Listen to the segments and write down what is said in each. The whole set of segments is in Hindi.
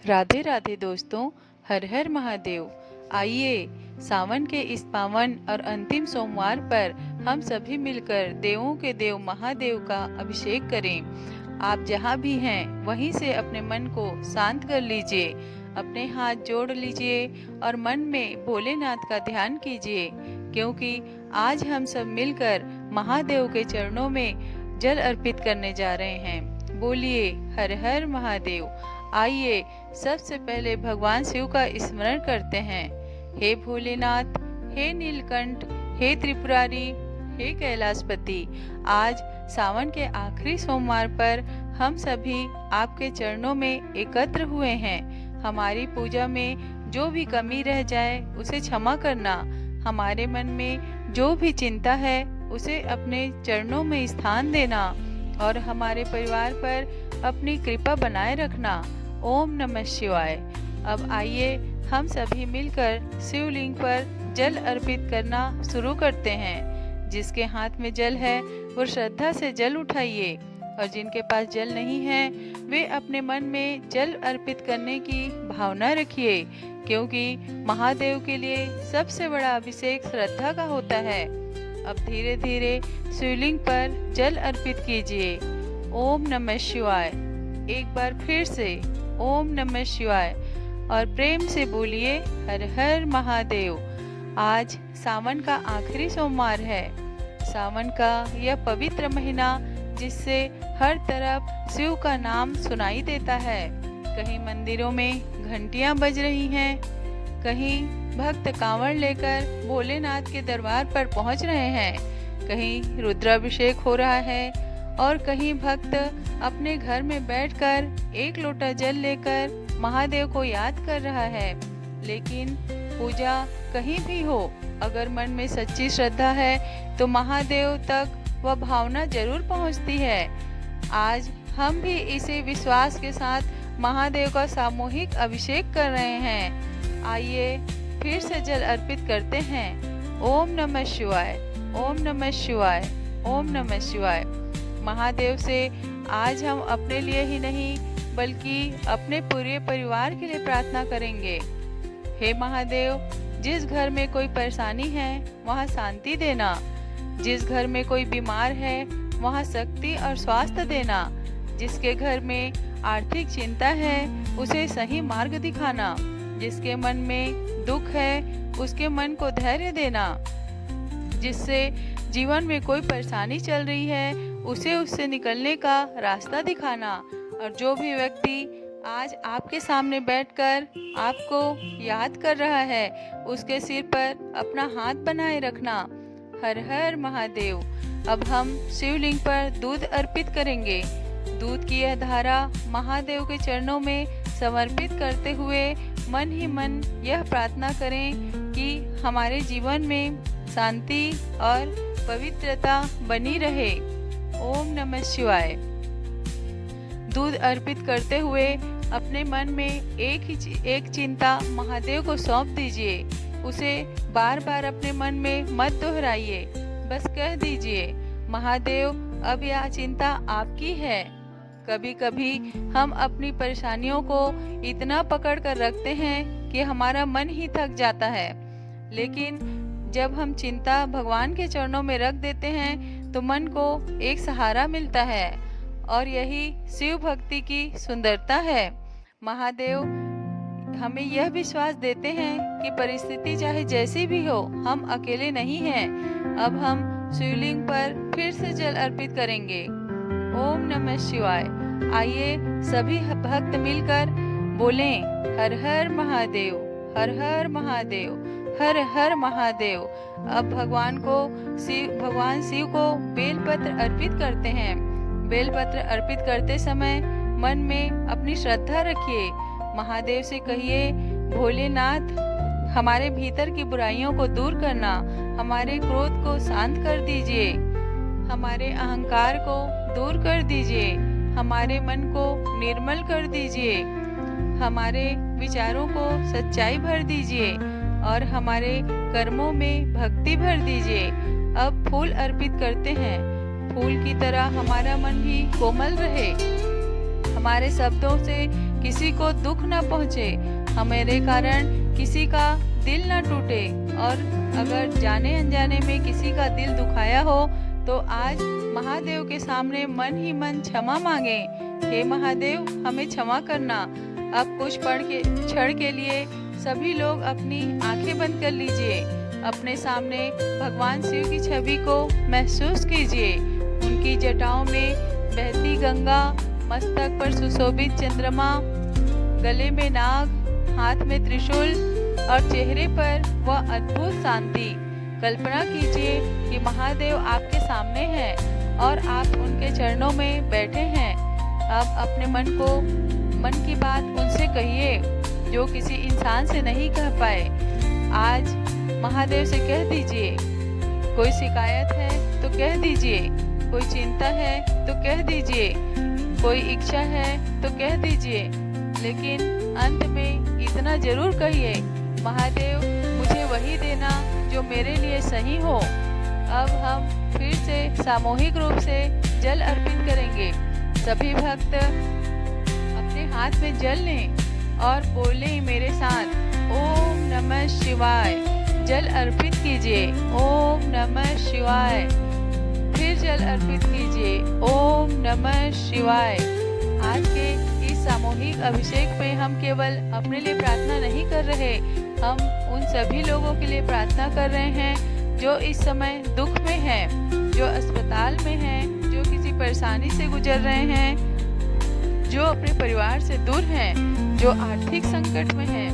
राधे राधे दोस्तों, हर हर महादेव। आइए सावन के इस पावन और अंतिम सोमवार पर हम सभी मिलकर देवों के देव महादेव का अभिषेक करें। आप जहाँ भी हैं वहीं से अपने मन को शांत कर लीजिए, अपने हाथ जोड़ लीजिए और मन में भोलेनाथ का ध्यान कीजिए, क्योंकि आज हम सब मिलकर महादेव के चरणों में जल अर्पित करने जा रहे हैं। बोलिए हर हर महादेव। आइए सबसे पहले भगवान शिव का स्मरण करते हैं। हे भोलेनाथ, हे नीलकंठ, हे त्रिपुरारी, हे कैलाशपति, आज सावन के आखिरी सोमवार पर हम सभी आपके चरणों में एकत्र हुए हैं। हमारी पूजा में जो भी कमी रह जाए उसे क्षमा करना, हमारे मन में जो भी चिंता है उसे अपने चरणों में स्थान देना और हमारे परिवार पर अपनी कृपा बनाए रखना। ओम नमः शिवाय। अब आइए हम सभी मिलकर शिवलिंग पर जल अर्पित करना शुरू करते हैं। जिसके हाथ में जल है वो श्रद्धा से जल उठाइए और जिनके पास जल नहीं है वे अपने मन में जल अर्पित करने की भावना रखिए, क्योंकि महादेव के लिए सबसे बड़ा अभिषेक श्रद्धा का होता है। अब धीरे धीरे शिवलिंग पर जल अर्पित कीजिए। ओम नमः शिवाय। एक बार फिर से ओम नमः शिवाय और प्रेम से बोलिए हर हर महादेव। आज सावन का आखिरी सोमवार है। सावन का यह पवित्र महीना जिससे हर तरफ शिव का नाम सुनाई देता है। कहीं मंदिरों में घंटियां बज रही हैं, कहीं भक्त कांवड़ लेकर भोलेनाथ के दरबार पर पहुंच रहे हैं, कहीं रुद्राभिषेक हो रहा है और कहीं भक्त अपने घर में बैठकर एक लोटा जल लेकर महादेव को याद कर रहा है। लेकिन पूजा कहीं भी हो, अगर मन में सच्ची श्रद्धा है तो महादेव तक वह भावना जरूर पहुंचती है। आज हम भी इसी विश्वास के साथ महादेव का सामूहिक अभिषेक कर रहे हैं। आइए फिर से जल अर्पित करते हैं। ओम नमः शिवाय, ओम नमः शिवाय, ओम नमः शिवाय। महादेव से आज हम अपने लिए ही नहीं बल्कि अपने पूरे परिवार के लिए प्रार्थना करेंगे। हे महादेव, जिस घर में कोई परेशानी है वहाँ शांति देना, जिस घर में कोई बीमार है वहाँ शक्ति और स्वास्थ्य देना, जिसके घर में आर्थिक चिंता है उसे सही मार्ग दिखाना, जिसके मन में दुख है उसके मन को धैर्य देना, जिससे जीवन में कोई परेशानी चल रही है उसे उससे निकलने का रास्ता दिखाना, और जो भी व्यक्ति आज आपके सामने बैठकर आपको याद कर रहा है उसके सिर पर अपना हाथ बनाए रखना। हर हर महादेव। अब हम शिवलिंग पर दूध अर्पित करेंगे। दूध की यह धारा महादेव के चरणों में समर्पित करते हुए मन ही मन यह प्रार्थना करें कि हमारे जीवन में शांति और पवित्रता बनी रहे। ओम नमः शिवाय। दूध अर्पित करते हुए अपने मन में एक चिंता महादेव को सौंप दीजिए। उसे बार बार अपने मन में मत दोहराइए, बस कह दीजिए महादेव अब यह चिंता आपकी है। कभी कभी हम अपनी परेशानियों को इतना पकड़ कर रखते हैं कि हमारा मन ही थक जाता है, लेकिन जब हम चिंता भगवान के चरणों में रख देते हैं तो मन को एक सहारा मिलता है, और यही शिव भक्ति की सुंदरता है। महादेव हमें यह विश्वास देते हैं कि परिस्थिति चाहे जैसी भी हो हम अकेले नहीं हैं। अब हम शिवलिंग पर फिर से जल अर्पित करेंगे। ओम नमः शिवाय। आइए सभी भक्त मिलकर बोलें हर हर महादेव, हर हर महादेव, हर हर महादेव। अब भगवान शिव को बेलपत्र अर्पित करते हैं। बेलपत्र अर्पित करते समय मन में अपनी श्रद्धा रखिए। महादेव से कहिए भोलेनाथ हमारे भीतर की बुराइयों को दूर करना, हमारे क्रोध को शांत कर दीजिए, हमारे अहंकार को दूर कर दीजिए, हमारे मन को निर्मल कर दीजिए, हमारे विचारों को सच्चाई भर दीजिए और हमारे कर्मों में भक्ति भर दीजिए। अब फूल अर्पित करते हैं। फूल की तरह हमारा मन भी कोमल रहे, हमारे शब्दों से किसी को दुख न पहुँचे, हमारे कारण किसी का दिल न टूटे। और अगर जाने अनजाने में किसी का दिल दुखाया हो तो आज महादेव के सामने मन ही मन क्षमा मांगे। हे महादेव, हमें क्षमा करना। अब कुछ क्षण के लिए सभी लोग अपनी आंखें बंद कर लीजिए। अपने सामने भगवान शिव की छवि को महसूस कीजिए। उनकी जटाओं में बहती गंगा, मस्तक पर सुशोभित चंद्रमा, गले में नाग, हाथ में त्रिशूल और चेहरे पर वह अद्भुत शांति। कल्पना कीजिए कि महादेव आपके सामने हैं और आप उनके चरणों में बैठे हैं। अब अपने मन की बात उनसे कहिए जो किसी इंसान से नहीं कह पाए। आज महादेव से कह दीजिए। कोई शिकायत है तो कह दीजिए, कोई चिंता है तो कह दीजिए, कोई इच्छा है तो कह दीजिए, लेकिन अंत में इतना जरूर कहिए, महादेव मुझे वही देना जो मेरे लिए सही हो। अब हम फिर से सामूहिक रूप से जल अर्पित करेंगे। सभी भक्त अपने हाथ में जल लें और बोलें मेरे साथ, ओम नमः शिवाय। जल अर्पित कीजिए, ओम नमः शिवाय। फिर जल अर्पित कीजिए, ओम नमः शिवाय। आज के इस सामूहिक अभिषेक में हम केवल अपने लिए प्रार्थना नहीं कर रहे, हम उन सभी लोगों के लिए प्रार्थना कर रहे हैं जो इस समय दुख में हैं, जो अस्पताल में हैं, जो किसी परेशानी से गुजर रहे हैं, जो अपने परिवार से दूर हैं, जो आर्थिक संकट में हैं,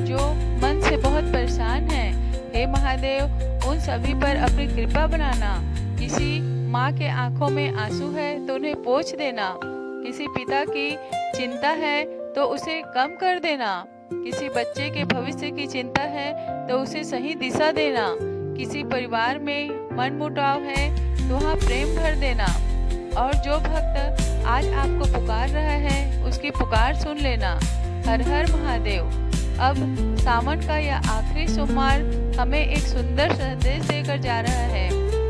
जो मन से बहुत परेशान हैं। हे महादेव, उन सभी पर अपनी कृपा बनाना। किसी माँ के आंखों में आंसू है तो उन्हें पोंछ देना। किसी पिता की चिंता है तो उसे कम कर देना। किसी बच्चे के भविष्य की चिंता है तो उसे सही दिशा देना। किसी परिवार में मनमुटाव है तो वहाँ प्रेम भर देना। और जो भक्त आज आपको पुकार रहा है उसकी पुकार सुन लेना। हर हर महादेव। अब सावन का यह आखिरी सोमवार हमें एक सुंदर संदेश देकर जा रहा है।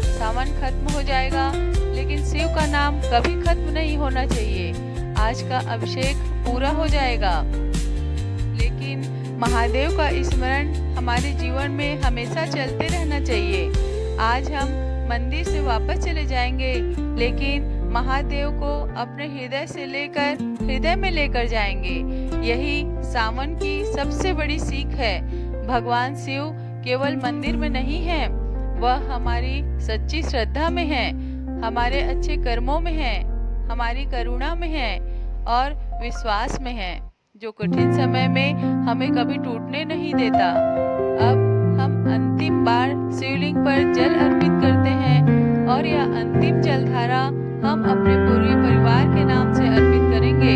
सावन खत्म हो जाएगा लेकिन शिव का नाम कभी खत्म नहीं होना चाहिए। आज का अभिषेक पूरा हो जाएगा लेकिन महादेव का स्मरण हमारे जीवन में हमेशा चलते रहना चाहिए। आज हम मंदिर से वापस चले जाएंगे लेकिन महादेव को अपने हृदय में लेकर जाएंगे। यही सावन की सबसे बड़ी सीख है। भगवान शिव केवल मंदिर में नहीं है, वह हमारी सच्ची श्रद्धा में है, हमारे अच्छे कर्मों में है, हमारी करुणा में है और विश्वास में है, जो कठिन समय में हमें कभी टूटने नहीं देता। अब हम अंतिम बार शिवलिंग पर जल अर्पित करते हैं और यह अंतिम जलधारा हम अपने पूरे परिवार के नाम से अर्पित करेंगे।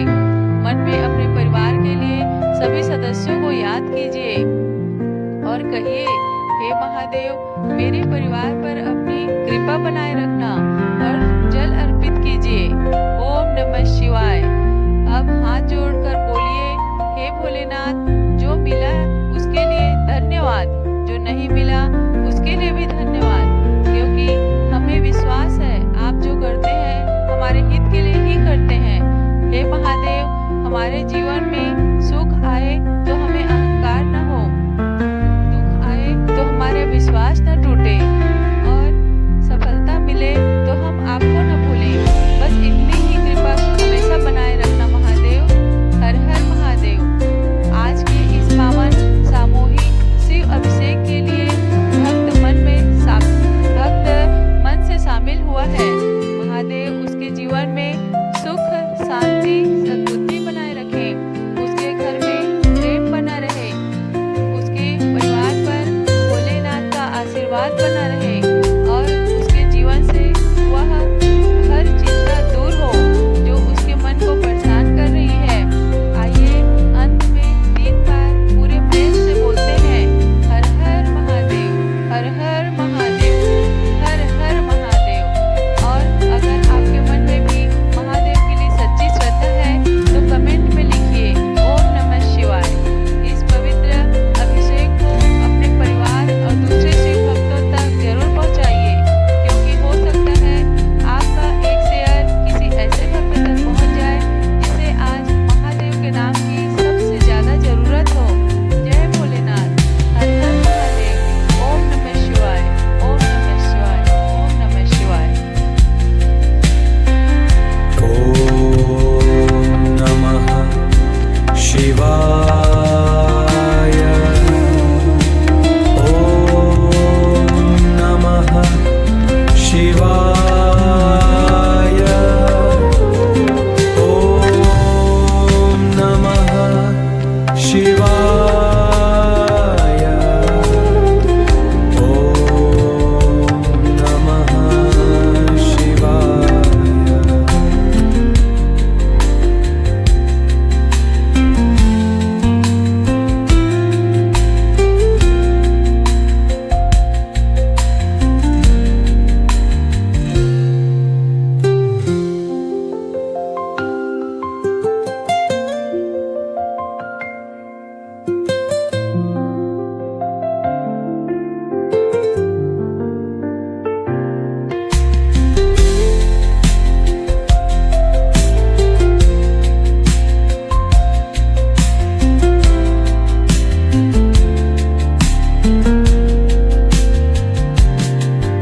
मन में अपने परिवार के लिए सभी सदस्यों को याद कीजिए और कहिए, हे महादेव, मेरे परिवार पर अपनी कृपा बनाए रखना और जल अर्पित कीजिए। ओम नमः शिवाय। अब हाथ जोड़कर बोलिए, हे भोलेनाथ, जो मिला उसके लिए धन्यवाद, जो नहीं मिला उसके लिए भी धन्यवाद, क्योंकि हमें विश्वास है आप जो करते हैं हमारे हित के लिए ही करते हैं। हे महादेव, हमारे जीवन में सुख आए